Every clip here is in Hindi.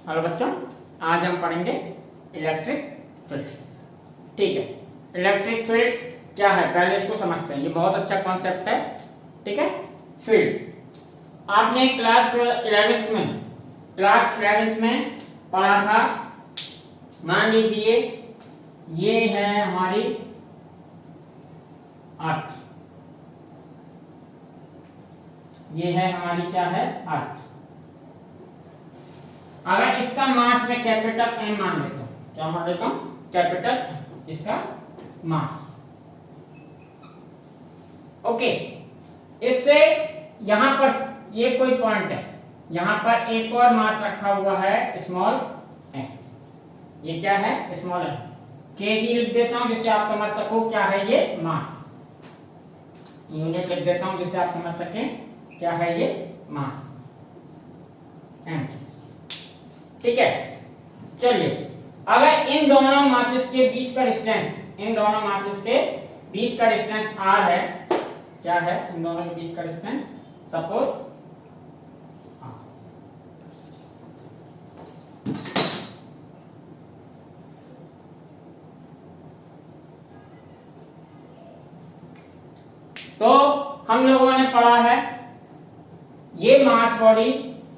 हेलो बच्चों, आज हम पढ़ेंगे इलेक्ट्रिक फील्ड। ठीक है, इलेक्ट्रिक फील्ड क्या है पहले इसको समझते हैं। ये बहुत अच्छा कॉन्सेप्ट है। ठीक है, फील्ड आपने क्लास 11th में पढ़ा था। मान लीजिए ये है हमारी अर्थ, ये है हमारी क्या है अर्थ। अगर इसका मास में कैपिटल M मान लेता हूं, क्या मान लेता हूं? कैपिटल इसका मास। ओके, इससे यहां पर ये कोई पॉइंट है, यहां पर एक और मास रखा हुआ है स्मॉल m। ये क्या है? Small m। kg लिख देता हूं जिससे आप समझ सको क्या है ये मास। यूनिट लिख देता हूं जिससे आप समझ सकें क्या है ये मास m। ठीक है, चलिए अगर इन दोनों मासेस के बीच का डिस्टेंस, इन दोनों मासेस के बीच का डिस्टेंस r है, क्या है इन दोनों के बीच का डिस्टेंस? सपोज तो हम लोगों ने पढ़ा है ये मास बॉडी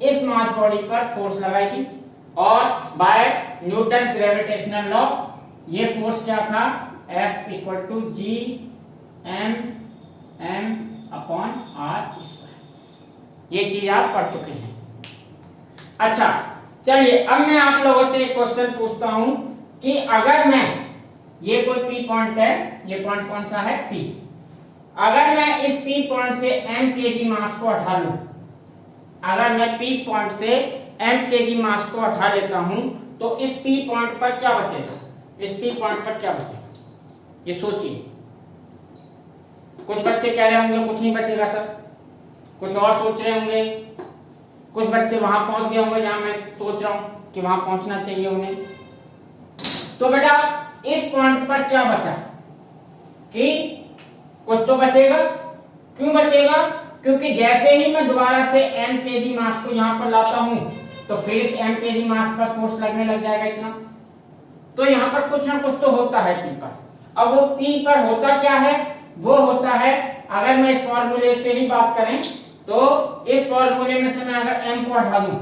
इस मास बॉडी पर फोर्स लगाएगी और बाय न्यूटन ग्रेविटेशनल लॉ ये फोर्स क्या था? F equal to G M M upon R square. ये चीज आप पढ़ चुके हैं। अच्छा, चलिए अब मैं आप लोगों से एक क्वेश्चन पूछता हूं कि अगर मैं ये कोई P पॉइंट है, ये पॉइंट कौन सा है? P। अगर मैं इस P पॉइंट से m kg मास को हटा लूं, अगर मैं P पॉइंट से m kg मास को हटा लेता हूं तो इस P पॉइंट पर क्या बचेगा? इस P पॉइंट पर क्या बचेगा? ये सोचिए। कुछ बच्चे कह रहे होंगे कुछ नहीं बचेगा सर, कुछ और सोच रहे होंगे, कुछ बच्चे वहां पहुंच गए होंगे जहां मैं सोच रहा हूं कि वहां पहुंचना चाहिए उन्हें। तो बेटा इस पॉइंट पर क्या बचा कि कुछ तो बचेगा। क्यों बचेगा? क्योंकि जैसे ही मैं दोबारा से m kg मास को यहां पर लाता हूं तो फिर इस m kg मास पर फोर्स लगने लग जाएगा इतना। तो यहां पर कुछ ना कुछ तो होता है P पर। अब वो P पर होता क्या है? वो होता है, अगर मैं इस फॉर्मूले से ही बात करें तो इस फॉर्मूले में से मैं अगर m को हटा दूं,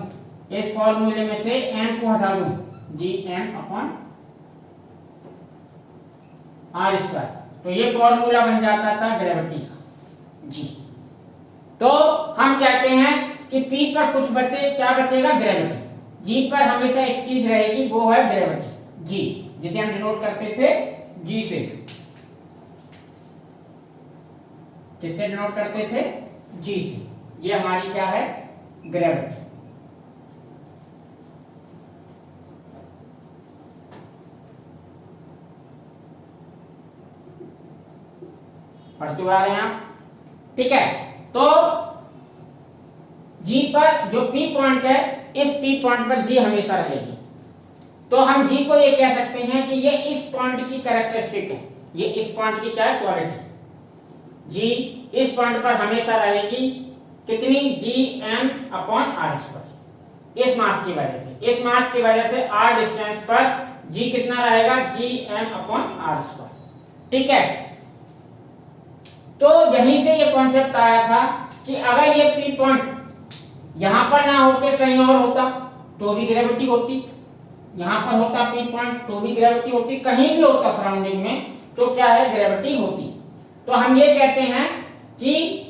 इस फॉर्मूले में से m को हटा दूं, जी m अपॉन आर स्क्वायर, तो ये फॉर्मूला बन जाता था ग्रेविटी का जी। तो हम कहते हैं कि P पर कुछ बचे, क्या बचेगा? ग्रेविटी। G पर हमेशा एक चीज रहेगी, वो है ग्रेविटी G, जिसे हम डिनोट करते थे G से। किससे डिनोट करते थे? G से। ये हमारी क्या है? ग्रेविटी। पढ़ते हुए आ रहे हैं आप? ठीक है, तो G पर जो P पॉइंट है, इस P पॉइंट पर G हमेशा रहेगी। तो हम G को ये कह सकते हैं कि ये इस पॉइंट की कैरेक्टरिस्टिक है, ये इस पॉइंट की क्या है? क्वालिटी। G इस पॉइंट पर हमेशा रहेगी कितनी? G M upon R square. इस मास की वजह से, इस मास की वजह से r डिस्टेंस पर G कितना रहेगा? G M upon R square. ठीक है, तो यहीं से ये कॉन्सेप्ट आया था कि अगर ये P पॉइंट यहां पर ना होके कहीं और होता तो भी ग्रेविटी होती, यहां पर होता P पॉइंट तो भी ग्रेविटी होती, कहीं भी होता सराउंडिंग में तो क्या है? ग्रेविटी होती। तो हम ये कहते हैं कि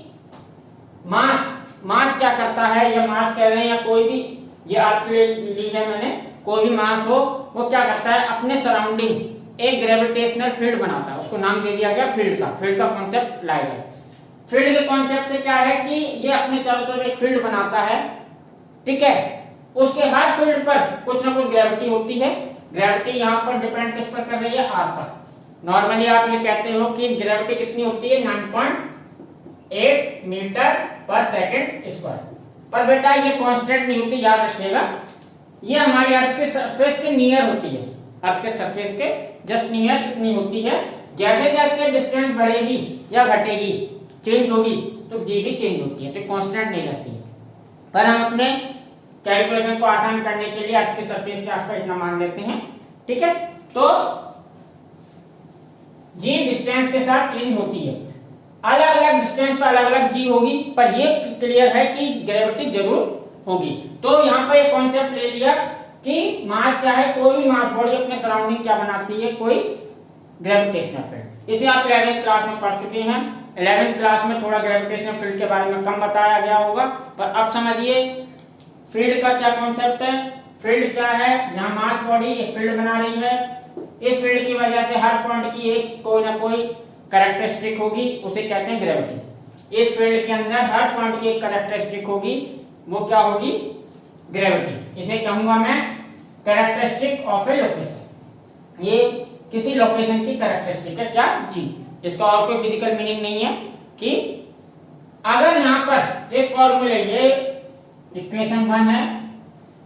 मास क्या करता है, या मास कह रहे हैं या कोई भी, ये अर्थ ली है मैंने, कोई भी मास हो वो क्या करता है? अपने सराउंडिंग एक ग्रेविटेशनल फील्ड बनाता है, उसको नाम दे दिया गया फील्ड का। फील्ड का कॉन्सेप्ट लाया गया। फील्ड के कॉन्सेप्ट से क्या है कि ये अपने चारों तरफ एक फील्ड बनाता है। ठीक है, उसके हर फील्ड पर कुछ ना कुछ ग्रेविटी होती है। ग्रेविटी यहाँ पर डिपेंड किस पर कर रही है? आर पर। नॉर्मली आप ये कहते हो कि ग्रेविटी कितनी होती है? 9.8 मीटर पर सेकंड स्क्वायर। पर बेटा ये कांस्टेंट नहीं होती, याद रखिएगा। ये हमारी अर्थ के सरफेस के नियर होती है, अर्थ के सरफेस के जस्ट नियर कितनी होती है। जैसे जैसे डिस्टेंस बढ़ेगी या घटेगी, चेंज होगी, तो जी भी चेंज होती है, तो कांस्टेंट नहीं रहती है। पर हम अपने कैलकुलेशन को आसान करने के लिए अर्थ की सरफेस के आसपास इतना मान लेते हैं, ठीक है। तो जी डिस्टेंस के साथ चेंज होती है, अलग अलग डिस्टेंस पर अलग अलग जी होगी, पर ये क्लियर है कि ग्रेविटी जरूर होगी। तो यहाँ पर एक कॉन्सेप्ट ले लिया कि मास क्या है, कोई भी मास बॉडी अपने सराउंडिंग क्या बनाती है, कोई ग्रेविटेशनल फील्ड। इसे आप 11th क्लास में पढ़ चुके हैं। 11th क्लास में थोड़ा ग्रेविटेशनल फील्ड के बारे में कम बताया गया होगा, पर अब समझिए फील्ड का क्या कॉन्सेप्ट है। फील्ड क्या है, यहाँ मास बॉडी एक फील्ड बना रही है, इस फील्ड की वजह से हर पॉइंट की एक कोई ना कोई कैरेक्टरिस्टिक होगी, उसे कहते हैं ग्रेविटी। इस फील्ड के अंदर हर पॉइंट की एक कैरेक्टरिस्टिक होगी, वो क्या होगी, ग्रेविटी। इसे कहूंगा मैं कैरेक्टरिस्टिक ऑफ ए लोकेशन। ये किसी लोकेशन की कैरेक्टरिस्टिक है, क्या, जी। इसका और कोई फिजिकल मीनिंग नहीं है कि अगर यहाँ पर इस फॉर्मूले ये इक्वेशन 1 है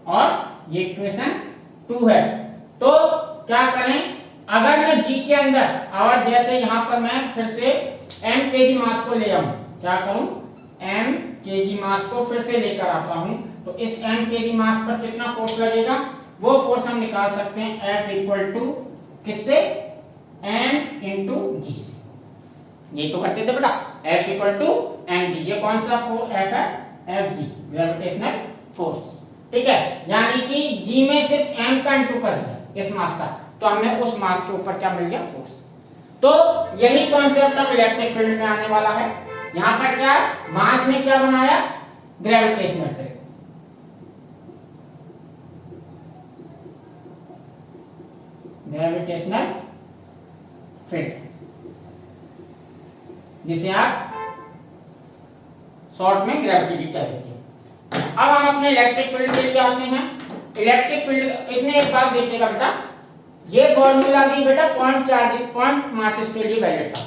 और ये इक्वेशन 2 है, तो क्या करें, अगर मैं जी के अंदर और जैसे यहाँ पर मैं फिर से m kg मास को ले आऊं, क्या करूं, m kg मास को फिर से लेकर आता हूं, तो इस m kg मास पर कितना फोर्स लगेगा, वो फोर्स हम निकाल सकते हैं F इक्वल टू किससे, m इंटू जी से। ये तो करते थे बेटा, F इक्वल टू mg। ये कौन सा F है, Fg, ग्रेविटेशनल फोर्स, ठीक है। यानी कि g में सिर्फ m का इंटू कर दिया इस मास का, तो हमें उस मास के ऊपर क्या मिल गया, फोर्स। तो यही कॉन्सेप्ट अब इलेक्ट्रिक फील्ड में आने वाला है। यहां पर क्या, मास ने क्या बनाया, ग्रेविटेशनल फील्ड। ग्रेविटेशनल फील्ड जिसे आप शॉर्ट में ग्रेविटी भी कहते हैं। अब हम अपने इलेक्ट्रिक फील्ड के लिए आते हैं। इलेक्ट्रिक फील्ड, इसमें एक बात देखिएगा बेटा, ये फॉर्मूला भी बेटा पॉइंट चार्ज, पॉइंट मासेस के लिए वैलिड था।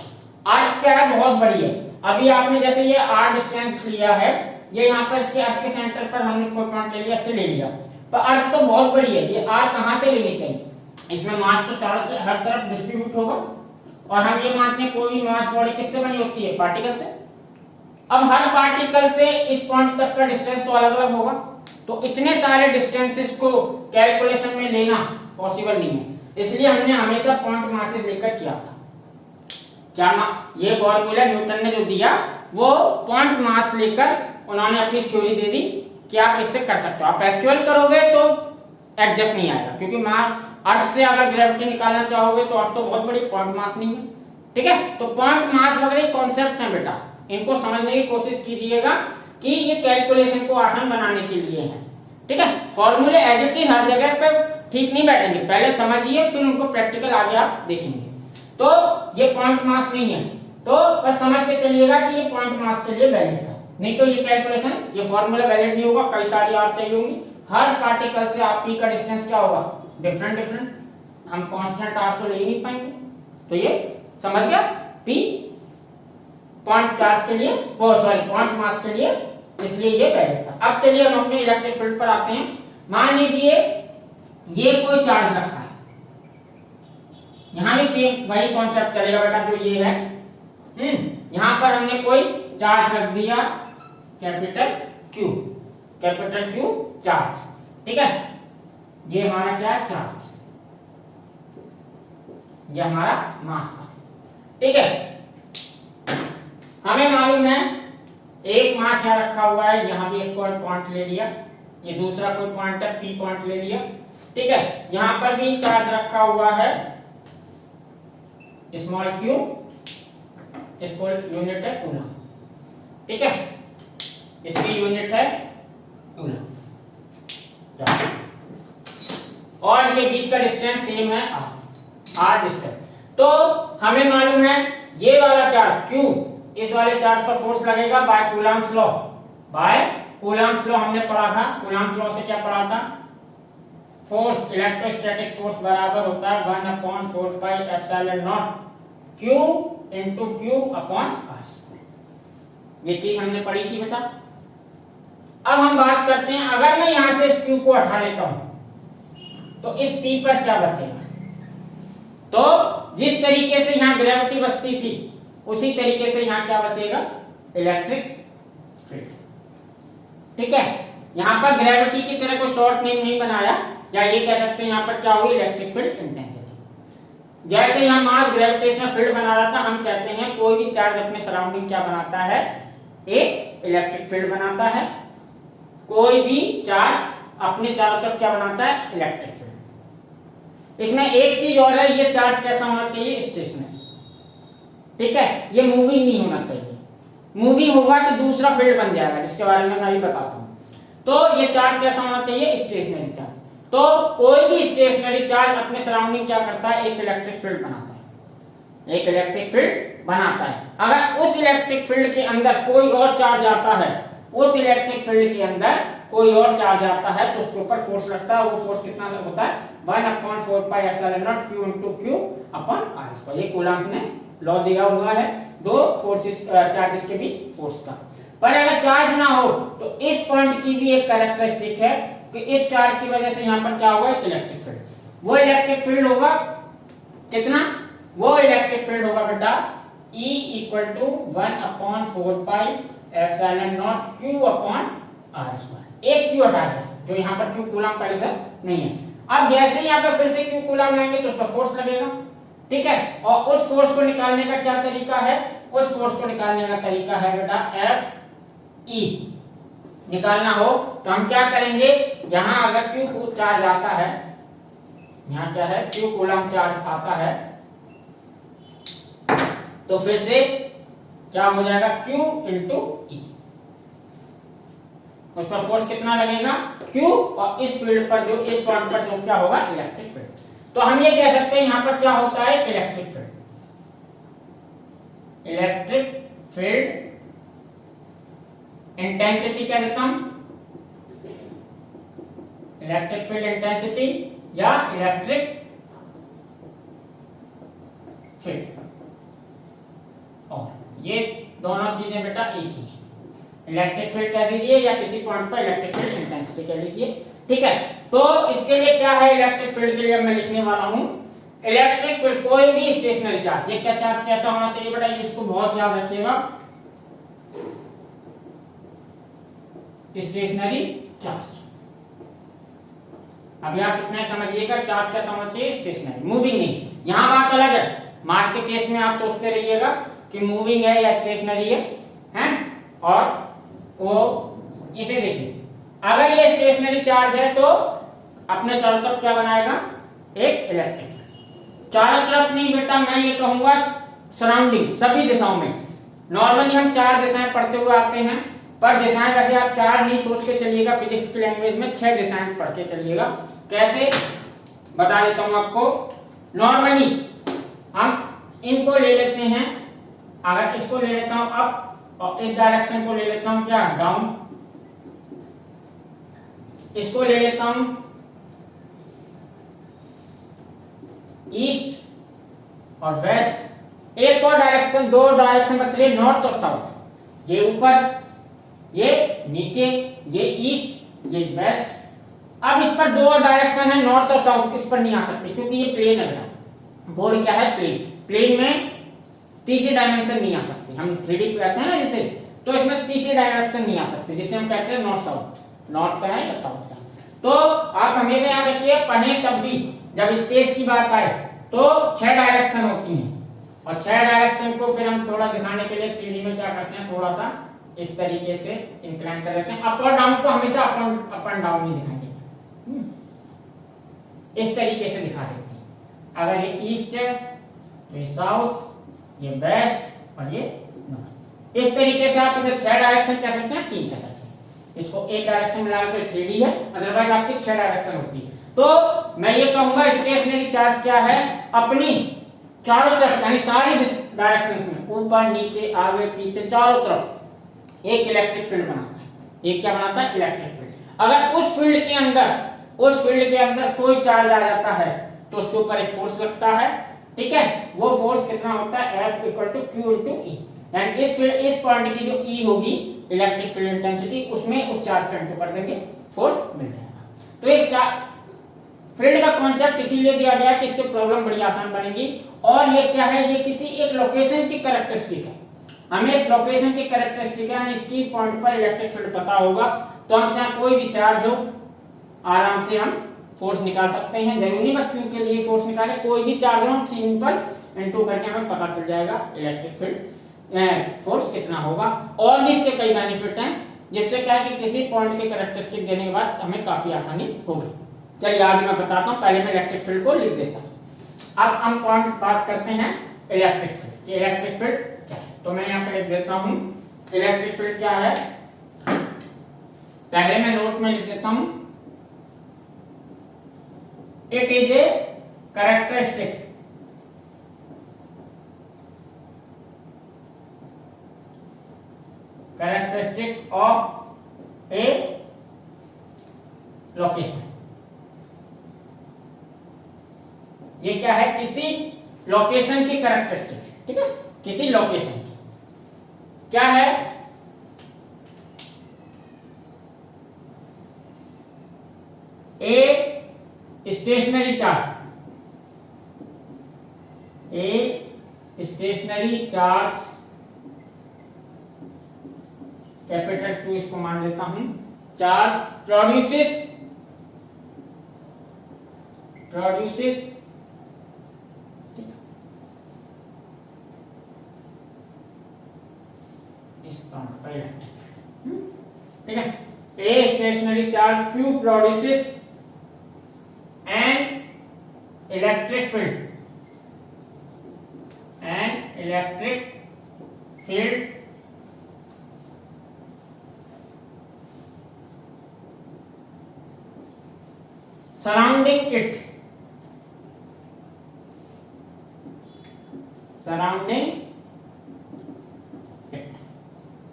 अर्थ क्या है, बहुत बड़ी है। अभी आपने जैसे ये r डिस्टेंस लिया है, ये यहाँ पर इसके अर्थ के सेंटर पर हमने कोई पॉइंट ले लिया, इससे ले लिया, तो अर्थ तो बहुत बड़ी है। ये r कहाँ से लेनी चाहिए, इसमें मास तो चारों हर तरफ डिस्ट्रीब्यूट होगा, और हम ये मानते हैं कोई भी मास बॉडी किससे बनी होती है, पार्टिकल से। अब हर पार्टिकल से इस पॉइंट तक का डिस्टेंस तो अलग अलग होगा, तो इतने सारे डिस्टेंसेस को कैलकुलेशन में लेना पॉसिबल नहीं है, इसलिए हमने हमेशा पॉइंट मासेस लेकर किया था। क्या ये फॉर्मूला न्यूटन ने जो दिया वो पॉइंट मास लेकर उन्होंने अपनी थ्योरी दे दी कि आप इससे कर सकते हो। आप एक्चुअल करोगे तो एग्जैक्ट नहीं आएगा, क्योंकि अर्थ से अगर ग्रेविटी निकालना चाहोगे तो अर्थ तो बहुत बड़ी, पॉइंट मास नहीं है, ठीक है। तो पॉइंट मास वगैरह कॉन्सेप्ट है बेटा, इनको समझने की कोशिश कीजिएगा कि ये कैलकुलेशन को आसान बनाने के लिए है, ठीक है। फॉर्मूले एज इट इज हर जगह पे ठीक नहीं बैठेंगे, पहले समझिए फिर उनको प्रैक्टिकल आगे आप देखेंगे। तो ये पॉइंट मास नहीं है, तो बस समझ के चलिएगा कि ये पॉइंट मास के लिए वैलिड है, नहीं तो ये कैलकुलेशन, ये फॉर्मूला वैलिड नहीं होगा। कई सारी आर चाहिए होंगी, हर पार्टिकल से आप पी का डिस्टेंस क्या होगा, डिफरेंट डिफरेंट, हम कांस्टेंट आर तो ले ही नहीं पाएंगे। तो ये समझ गया, पी पॉइंट चार्ज के लिए, वो सॉरी पॉइंट मास के लिए, इसलिए ये वैलिड था। अब चलिए हम अपने इलेक्ट्रिक फील्ड पर आते हैं। मान लीजिए ये कोई चार्ज रखा है, यहां भी सेम वही कॉन्सेप्ट चलेगा बेटा जो ये है। यहां पर हमने कोई चार्ज रख दिया, capital Q, capital Q charge, ठीक है। ये हमारा क्या है, चार्ज, ये हमारा मास था, ठीक है। हमें मालूम है एक मास यहां रखा हुआ है, यहां भी एक कोई पॉइंट ले लिया, ये दूसरा कोई पॉइंट है, P पॉइंट ले लिया, ठीक है। यहां पर भी चार्ज रखा हुआ है, स्मॉल q, इसको यूनिट है कूलम, ठीक है, इसकी यूनिट है कूलम, और इनके बीच का डिस्टेंस सेम है r डिस्टेंस। तो हमें मालूम है ये वाला चार्ज q, इस वाले चार्ज पर फोर्स लगेगा by Coulomb's law, by Coulomb's law हमने पढ़ा था। कूलम्स लॉ से क्या पढ़ा था, फोर्स, इलेक्ट्रोस्टैटिक फोर्स बराबर होता है 1/4 pi epsilon not Q into Q upon R। ये चीज हमने पढ़ी थी बेटा। अब हम बात करते हैं, अगर मैं यहां से इस Q को हटा लेता हूं तो इस P पर क्या बचेगा। तो जिस तरीके से यहां ग्रेविटी बचती थी उसी तरीके से यहां क्या बचेगा, इलेक्ट्रिक फील्ड, ठीक है। यहाँ पर ग्रेविटी की तरह कोई शॉर्ट नेम नहीं बनाया, या ये कह सकते हैं यहाँ पर क्या होगी इलेक्ट्रिक फील्ड इंटेंसिटी। जैसे यहाँ मास ग्रेविटेशनल फील्ड बना रहा था, हम कहते हैं कोई भी चार्ज अपने सराउंडिंग क्या बनाता है, एक इलेक्ट्रिक फील्ड बनाता है। कोई भी चार्ज अपने चारों तरफ क्या बनाता है, इलेक्ट्रिक फील्ड। इसमें एक चीज और है, ये चार्ज कैसा होना चाहिए, स्टेशनरी, ठीक है, ये मूविंग नहीं होना चाहिए। मूविंग होगा तो दूसरा फील्ड बन जाएगा, जिसके बारे में मैं अभी बताता हूं। तो ये चार्ज कैसा होना चाहिए, स्टेशनरी चार्ज। तो कोई भी स्टेशनरी चार्ज अपने सराउंडिंग क्या करता है, एक इलेक्ट्रिक फील्ड बनाता है, एक इलेक्ट्रिक फील्ड बनाता है। अगर उस इलेक्ट्रिक फील्ड के अंदर कोई और चार्ज आता है, उस इलेक्ट्रिक फील्ड के अंदर कोई और चार्ज आता है, तो उसके ऊपर फोर्स लगता है। वो फोर्स कितना होता है, 1/4πε0 Q × Q अपन r²। ये कूलम्ब ने लॉ दिया हुआ है दो फोर्सेस चार्जेस के बीच फोर्स का। पर अगर चार्ज ना हो तो इस पॉइंट की भी एक कैरेक्टरिस्टिक है कि इस चार्ज की वजह से यहाँ पर क्या होगा, एक इलेक्ट्रिक फील्ड। वो इलेक्ट्रिक फील्ड होगा कितना, वो इलेक्ट्रिक फील्ड होगा बेटा E = 1/4πε0 Q/r²। एक Q हटा है, जो यहाँ पर Q कूलम्ब पहले से नहीं है। अब जैसे ही यहाँ पर फिर से Q कूलम्ब लाएंगे तो उस पर फोर्स लगेगा, ठीक है। और उस फोर्स को निकालने का क्या तरीका है, उस फोर्स को निकालने का तरीका है बेटा Fe। निकालना हो तो हम क्या करेंगे, यहां अगर Q चार्ज आता है, यहां क्या है, Q कूलम्ब चार्ज आता है, तो फिर से क्या हो जाएगा, Q × E। उस पर फोर्स कितना लगेगा, Q, और इस फील्ड पर जो इस पॉइंट पर जो क्या होगा, इलेक्ट्रिक फील्ड। तो हम ये कह सकते हैं यहां पर क्या होता है, electric field. Electric field intensity क्या देता हूं, इलेक्ट्रिक फील्ड इंटेंसिटी या इलेक्ट्रिक फील्ड। और ये दोनों चीजें बेटा एक ही है, इलेक्ट्रिक फील्ड कह दीजिए या किसी पॉइंट पर इलेक्ट्रिक फील्ड इंटेंसिटी कह लीजिए, ठीक है। तो इसके लिए क्या है, इलेक्ट्रिक फील्ड के लिए मैं लिखने वाला हूं इलेक्ट्रिक फील्ड, कोई भी स्टेशनरी चार्ज। ये क्या चार्ज कैसा होना चाहिए बेटा, ये इसको बहुत याद रखिएगा, स्टेशनरी चार्ज। अभी आप इतना समझिएगा, चार्ज कैसा होना चाहिए, स्टेशनरी, मूविंग नहीं। यहां बात अलग है, मास के केस में आप सोचते रहिएगा कि मूविंग है या स्टेशनरी है? और वो इसे देखिए, अगर ये स्टेशनरी चार्ज है तो अपने चारों तरफ क्या बनाएगा, एक इलेक्ट्रिक फील्ड। चारों तरफ नहीं बेटा, मैं ये कहूंगा सराउंडिंग, सभी दिशाओं में। नॉर्मली हम चार दिशाएं पढ़ते हुए आते हैं, पर दिशाएं वैसे आप चार नहीं सोच के चलिएगा, फिजिक्स की लैंग्वेज में 6 दिशाएं पढ़ के चलिएगा। कैसे बता देता हूं आपको। नॉर्मली हम इनको ले लेते हैं, अगर इसको ले लेता हूं अप, और इस डायरेक्शन को ले लेता हूं क्या, डाउन। इसको ले लेता हूं ईस्ट और वेस्ट। एक और डायरेक्शन, दो डायरेक्शन बच रही, नॉर्थ और साउथ। ये ऊपर, ये नीचे, ये ईस्ट, ये वेस्ट। अब इस पर दो डायरेक्शन है, नॉर्थ और साउथ, इस पर नहीं आ सकते क्योंकि ये प्लेन है। बोर्ड क्या है, प्लेन। प्लेन में तीसरे डायमेंशन नहीं आ सकते, हम 3D पे कहते हैं ना जिसे, तो इसमें तीसरे डायरेक्शन नहीं आ सकते, जिसे हम कहते हैं नॉर्थ साउथ। नॉर्थ का है या साउथ का। तो आप हमेशा याद रखिए, पढ़ें तब भी जब स्पेस की बात आए तो 6 डायरेक्शन होती हैं, और 6 डायरेक्शन को फिर हम थोड़ा दिखाने के लिए 3D में क्या करते हैं, थोड़ा सा इस तरीके से इंक्लाइन कर देते हैं। अप और डाउन को हमेशा अप एंड डाउन नहीं दिखाएंगे, इस तरीके से दिखा देते हैं। अगर ये ईस्ट है तो ये साउथ, ये वेस्ट और ये नॉर्थ। इस तरीके से आप इसे 6 डायरेक्शन कह सकते हैं, 3 कह सकते हैं। इसको एक डायरेक्शन मिला तो 3D है, अदरवाइज आपकी 6 डायरेक्शन होती है। तो मैं ये कहूंगा स्टेशनरी चार्ज क्या है, अपनी चारों तरफ यानी सारी डायरेक्शन में, ऊपर नीचे आगे पीछे चारों तरफ एक इलेक्ट्रिक फील्ड बनाता है। एक क्या बनाता है, इलेक्ट्रिक फील्ड। अगर उस फील्ड के अंदर कोई चार्ज आ जाता है तो उसके ऊपर एक फोर्स लगता है, ठीक है। वो फोर्स कितना होता है, F = Q × E। यानी इस पॉइंट की जो E होगी इलेक्ट्रिक फील्ड इंटेंसिटी, उसमें उस चार्ज का इंटू कर देंगे, फोर्स मिल जाएगा। तो एक फील्ड का कॉन्सेप्ट इसीलिए दिया गया कि इससे प्रॉब्लम बड़ी आसान बनेगी। और ये क्या है, ये किसी एक लोकेशन की कैरेक्टरिस्टिक है। हमें इस लोकेशन की कैरेक्टरिस्टिक है, इसकी पॉइंट पर इलेक्ट्रिक फील्ड पता होगा, तो हम चाहे कोई भी चार्ज हो आराम से हम फोर्स निकाल सकते हैं। जरूरी बस क्यू के लिए फोर्स निकाले, कोई भी चार्ज हो सिंपल इनटू करके हमें पता चल जाएगा इलेक्ट्रिक फील्ड फोर्स कितना होगा। और भी इसके कई बेनिफिट हैं, जिससे क्या है कि किसी पॉइंट के कैरेक्टरिस्टिक देने के बाद हमें काफी आसानी होगी। चलिए आगे मैं बताता हूँ, पहले मैं इलेक्ट्रिक फील्ड को लिख देता हूँ। अब हम पॉइंट बात करते हैं इलेक्ट्रिक फील्ड। इलेक्ट्रिक फील्ड क्या है, तो मैं यहाँ पे लिख देता हूँ इलेक्ट्रिक फील्ड क्या है। पहले मैं नोट में लिख देता हूँ, it is a characteristic of A location. ये क्या है, किसी लोकेशन की कैरेक्टरिस्टिक है, ठीक है, किसी लोकेशन की क्या है, a stationary charge, capital Q इसको मान लेता हूं, चार्ज प्रोड्यूसेस ठीक है, a stationary charge Q produces an electric field surrounding it,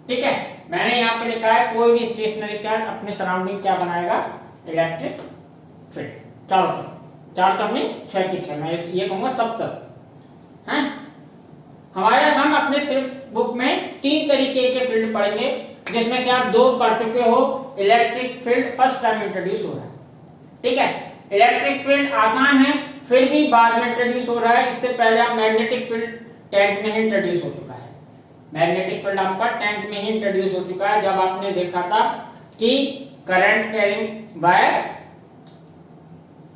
ठीक है। मैंने यहां पे लिखा है कोई भी स्टेशनरी चार्ज अपने सराउंडिंग क्या बनाएगा, इलेक्ट्रिक फील्ड। चार तो हमने 6 की 6, मैं ये कहूंगा 70 हैं। हम अपने सिर्फ बुक में 3 तरीके के फील्ड पढ़ेंगे, जिसमें से आप 2 पढ़ चुके हो। Electric field first time introduce हो रहा है, ठीक है। इलेक्ट्रिक फील्ड आसान है, फिर भी बाद में इंट्रोड्यूस हो रहा है। इससे पहले आप मैग्नेटिक फील्ड 10th में ही इंट्रोड्यूस हो चुका है। मैग्नेटिक फील्ड आपका 10th में ही इंट्रोड्यूस हो चुका है, जब आपने देखा था कि current carrying wire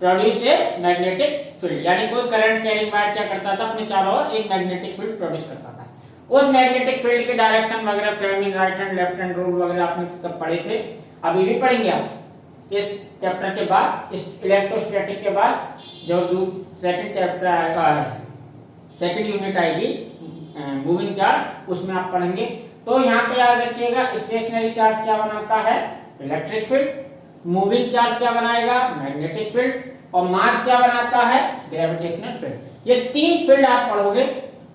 produce a magnetic field, यानी कोई करंट कैरिंग वायर क्या करता था, अपने चारों ओर एक मैग्नेटिक फील्ड प्रोड्यूस करता था। उस मैग्नेटिक फील्ड के डायरेक्शन वगैरह, Fleming right hand left hand rule वगैरह आपने तब पढ़े थे, अभी भी पढ़ेंगे आप इस चैप्टर के बाद। इस इलेक्ट्रोस्टैटिक के बाद जो सेकंड चैप्टर आएगा, सेकंड यूनिट आएगी मूविंग चार्ज, उसमें आप पढ़ेंगे। तो यहाँ पे याद रखिएगा, स्टेशनरी चार्ज क्या बनाता है, इलेक्ट्रिक फील्ड, मूविंग चार्ज क्या बनाएगा, मैग्नेटिक फील्ड, और मास क्या बनाता है, ग्रेविटेशनल फील्ड। ये 3 फील्ड आप पढ़ोगे,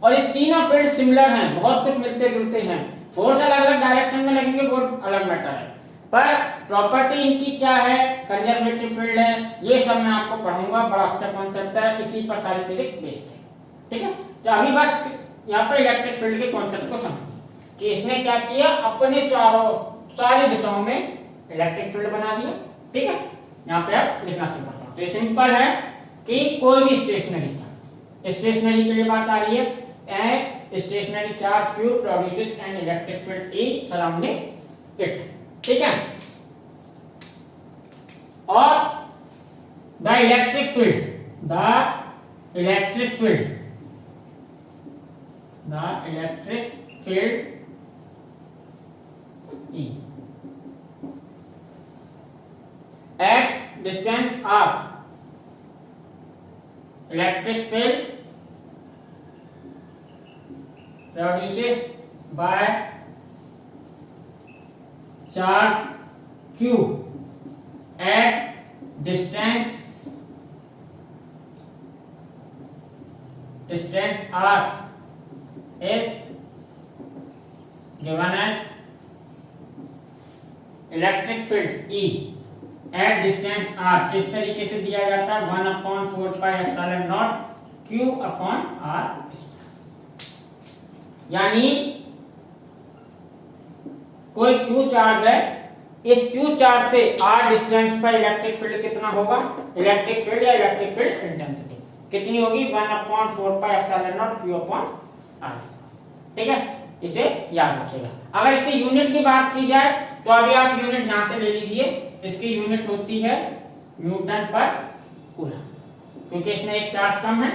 और ये तीनों फील्ड सिमिलर हैं, बहुत कुछ मिलते जुलते हैं। फोर्स अलग अलग डायरेक्शन में लगेंगे, वो अलग मैटर है, पर प्रॉपर्टी इनकी क्या है, कंजर्वेटिव फील्ड है। ये सब मैं आपको पढ़ूंगा, बड़ा अच्छा कॉन्सेप्ट है, इसी पर सारी फिजिक्स बेस्ड है, ठीक है। तो अभी बस यहाँ पर इलेक्ट्रिक फील्ड के कॉन्सेप्ट को समझिए कि इसने क्या किया, अपने सारी दिशाओं में इलेक्ट्रिक फील्ड बना दिया, ठीक है। यहाँ पे आप लिखना शुरू करता हूँ। तो सिंपल है कि कोई भी स्टेशनरी के लिए बात आ रही है, a stationary charge Q produces an electric field E surrounding it, ठीक है। और the electric field E at distance r, electric field produces by charge q at distance r is given as electric field E at distance r किस तरीके से दिया जाता है, 1/4πε0 Q/r। यानी कोई Q चार्ज है, इस Q चार्ज से r डिस्टेंस पर इलेक्ट्रिक फील्ड कितना होगा, इलेक्ट्रिक फील्ड या इलेक्ट्रिक फील्ड इंटेंसिटी कितनी होगी, 1/4πε0 Q/r, ठीक है। इसे याद रखिएगा। अगर इसकी यूनिट की बात की जाए तो अभी आप यूनिट यहां से ले लीजिए, इसकी यूनिट होती है न्यूटन पर कूलम, क्योंकि इसमें एक चार्ज कम है,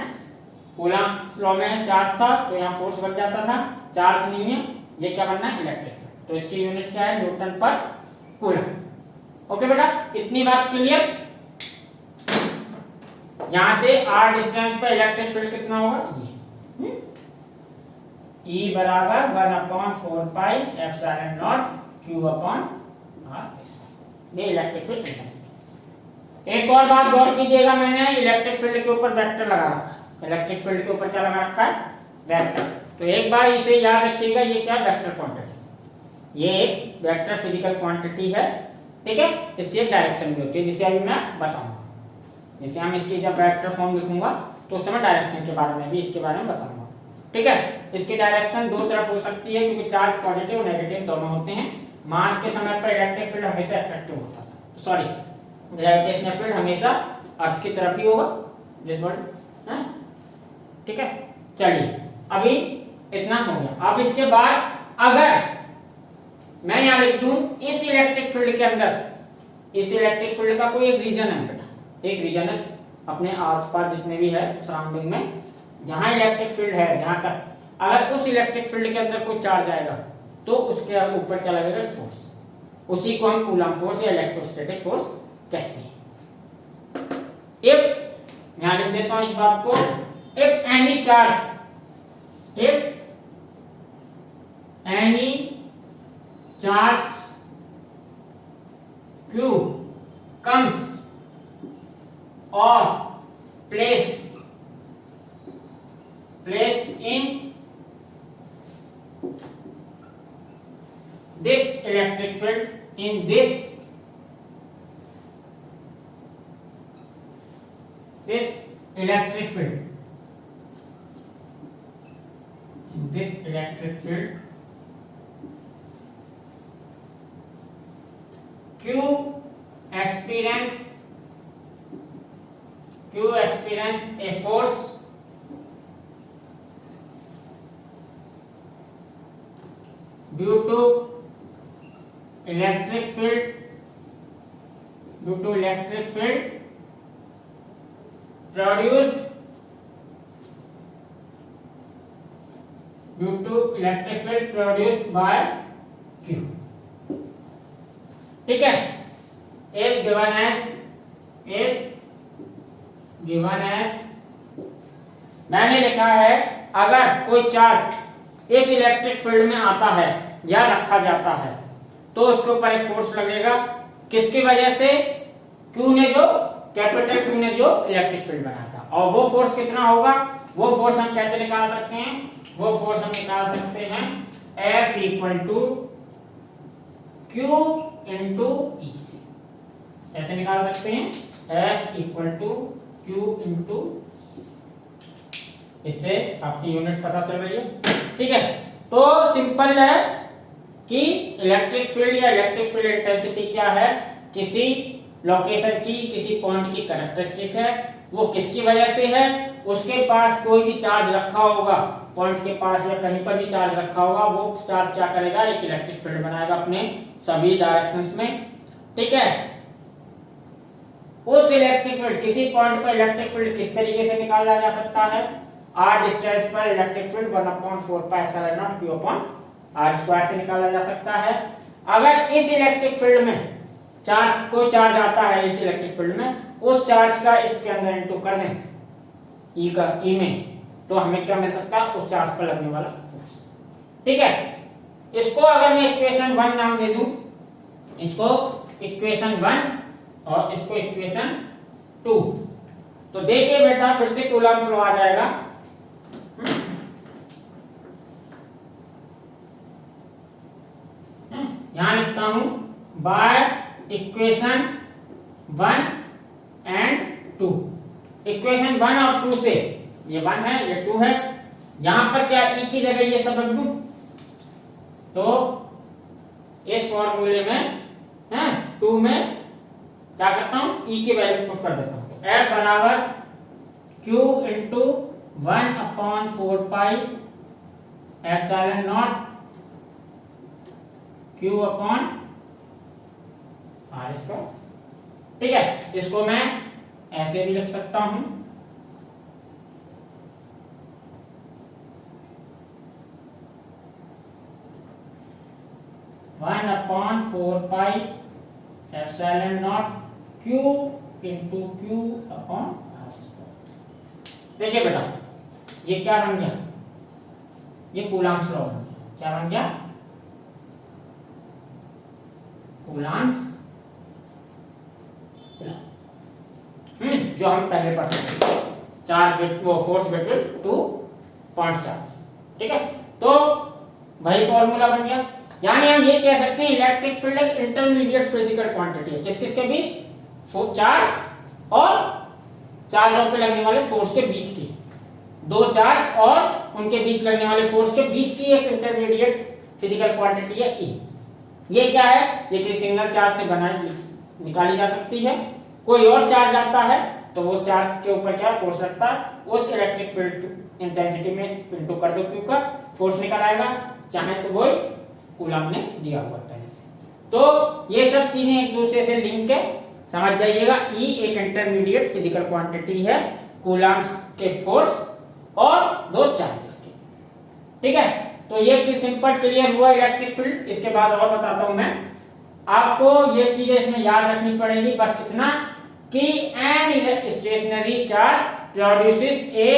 कूलम लॉ में चार्ज था तो यहाँ फोर्स बन जाता था, चार्ज नहीं है, ये क्या बनना है इलेक्ट्रिक फील्ड, तो इसकी यूनिट क्या है न्यूटन पर कूलम। ओके बेटा, इतनी बात क्लियर। यहां से r डिस्टेंस पर इलेक्ट्रिक फील्ड कितना होगा, ये E बराबर 1/4 pi epsilon not q upon r, ये इलेक्ट्रिक फील्ड इंटेंसिटी। एक और बात गौर कीजिएगा, मैंने इलेक्ट्रिक फील्ड के ऊपर वेक्टर लगा रखा है, इलेक्ट्रिक फील्ड के ऊपर क्या लगा रखा है, वेक्टर। तो एक बार इसे याद रखिएगा, ये क्या वेक्टर क्वांटिटी, ये एक वेक्टर फिजिकल क्वांटिटी है, ठीक है। इसकी एक डायरेक्शन भी होती है जिसे अभी मैं बताऊंगा, जैसे हम इसकी जब वेक्टर फॉर्म लिखूंगा तो उस समय डायरेक्शन के बारे में भी इसके बारे में बताऊंगा, ठीक है। इसकी डायरेक्शन दो तरफ हो सकती है, क्योंकि चार्ज पॉजिटिव और नेगेटिव दोनों होते हैं। मास के समय पर इलेक्ट्रिक फील्ड हमेशा अट्रैक्टिव होता था, सॉरी ग्रेविटेशनल फील्ड हमेशा अर्थ की तरफ ही होगा, जिस बॉडी है, ठीक है। चलिए अभी इतना हो गया। अब इसके बाद अगर मैं यहां लिख दूं इस इलेक्ट्रिक फील्ड के अंदर, इस इलेक्ट्रिक फील्ड का कोई एक रीजन है बेटा, एक रीजन है अपने आसपास जितने भी है सराउंडिंग में, जहां इलेक्ट्रिक फील्ड है, जहां तक अगर उस इलेक्ट्रिक फील्ड के अंदर कोई चार्ज आएगा तो उसके ऊपर क्या लगेगा, फोर्स, उसी को हम कूलम फोर्स या इलेक्ट्रोस्टैटिक फोर्स कहते हैं। इफ यहां लिख देता हूं इस बात को, if any charge, if any charge Q comes or placed in this electric field, in this electric field, in this electric field, Q experience a force due to electric field produced by Q, ठीक है। is given as मैंने लिखा है अगर कोई चार्ज इस इलेक्ट्रिक फील्ड में आता है या रखा जाता है तो उसके ऊपर एक फोर्स लगेगा, किसकी वजह से, Q ने जो कैपिटल Q ने जो इलेक्ट्रिक फील्ड बनाया था, और वो फोर्स कितना होगा, वो फोर्स हम कैसे निकाल सकते हैं, वो फोर्स हम निकाल सकते हैं F equal to Q into E, कैसे निकाल सकते हैं, F equal to Q into, इससे आपकी यूनिट पता चल रही है, ठीक है। तो सिंपल है कि इलेक्ट्रिक फील्ड या इलेक्ट्रिक फील्ड इंटेंसिटी क्या है, किसी लोकेशन की, किसी पॉइंट की कैरेक्टरिस्टिक है, वो किसकी वजह से है, उसके पास कोई भी चार्ज रखा होगा, पॉइंट के पास या कहीं पर भी चार्ज रखा होगा, वो चार्ज क्या करेगा, एक इलेक्ट्रिक फील्ड बनाएगा अपने सभी डायरेक्शंस में, ठीक है। उस इलेक्ट्रिक फील्ड, किसी पॉइंट पर इलेक्ट्रिक फील्ड किस तरीके से निकाला जा सकता है, r डिस्टेंस पर electric field 1/4 pi epsilon not q upon r square से निकाला जा सकता है। अगर इस इलेक्ट्रिक फील्ड में चार्ज, कोई चार्ज आता है इस इलेक्ट्रिक फील्ड में, उस चार्ज का इसके अंदर इनटू कर दें E में, तो हमें क्या मिल सकता है, उस चार्ज पर लगने वाला फोर्स, ठीक है। इसको अगर मैं इक्वेशन 1 नाम दे दूं, इसको इक्वेशन 1 और इसको इक्वेशन 2, तो देखिए बेटा फिर से कूलम फ्लो आ जाएगा, यहां लिखता हूं बाय इक्वेशन 1 एंड 2, इक्वेशन 1 और 2 से, ये 1 है ये 2 है, यहां पर क्या E की जगह ये सब रख दूं, तो इस फॉर्मूले में है 2 में क्या करता हूं, E की वैल्यू पुट कर देता हूं, F बराबर Q into 1/4 pi epsilon not Q upon R square. ठीक है, इसको मैं ऐसे भी लिख सकता हूं, one upon 4 pi epsilon not Q into Q upon R square. देखिए बेटा, ये क्या बन गया, ये कूलम्ब्स लॉ बन गया। क्या बन गया, कूलम्ब्स लॉ, जो हम पहले पढ़ते थे, चार्ज वो force between two point charge. ठीक है, तो वही फॉर्मूला बन गया। यानी हम ये कह सकते हैं इलेक्ट्रिक फील्ड एक इंटरमीडिएट फिजिकल क्वांटिटी है, किस किस के बीच, चार्ज और चार्जों पे लगने वाले फोर्स के बीच की, दो चार्ज और उनके बीच लगने वाले फोर्स के बीच की एक इंटरमीडिएट फिजिकल क्वांटिटी है E। ये क्या है, ये किसी सिंगल चार्ज से बनाई निकाली जा सकती है। कोई और चार्ज आता है तो वो चार्ज के ऊपर क्या फोर्स लगता है, उस इलेक्ट्रिक फील्ड इंटेंसिटी में इनटू कर दो, Q का फोर्स निकल आएगा, चाहे तो वो कूलम्ब ने दिया हुआ पहले से। तो ये सब चीजें एक दूसरे से लिंक है, समझ जाइएगा। E एक इंटरमीडिएट फिजिकल क्वांटिटी है कूलम्ब के फोर्स और दो चार्जेस के। ठीक है, तो ये सिंपल क्लियर हुआ इलेक्ट्रिक फील्ड। इसके बाद और बताता हूं मैं आपको, ये चीजें इसमें याद रखनी पड़ेगी, बस इतना कि an stationary charge produces a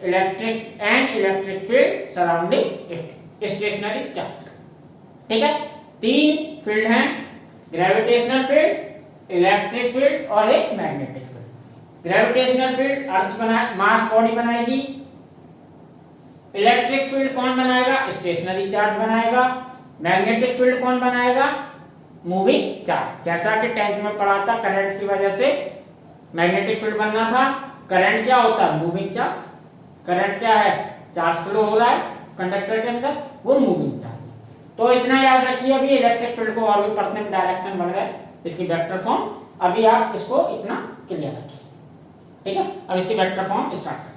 electric field surrounding it, stationary charge. ठीक है, तीन फील्ड हैं, ग्रेविटेशनल फील्ड, इलेक्ट्रिक फील्ड और एक magnetic field. Gravitational field earth mass body बनाएगी, इलेक्ट्रिक फील्ड कौन बनाएगा, स्टेशनरी चार्ज बनाएगा, मैग्नेटिक फील्ड कौन बनाएगा, मूविंग चार्ज। जैसा कि टैंक में पढ़ा था, करंट की वजह से मैग्नेटिक फील्ड बनना था। करंट क्या होता है, मूविंग चार्ज। करंट क्या है, चार्ज फ्लो हो रहा है कंडक्टर के अंदर, वो मूविंग चार्ज है। तो इतना याद रखिए। अभी इलेक्ट्रिक फील्ड को और भी पढ़ने में डायरेक्शन बढ़ गए, इसकी वेक्टर फॉर्म, अभी आप इसको इतना क्लियर रखिए। ठीक है, अब इसकी वेक्टर फॉर्म स्टार्ट करते हैं।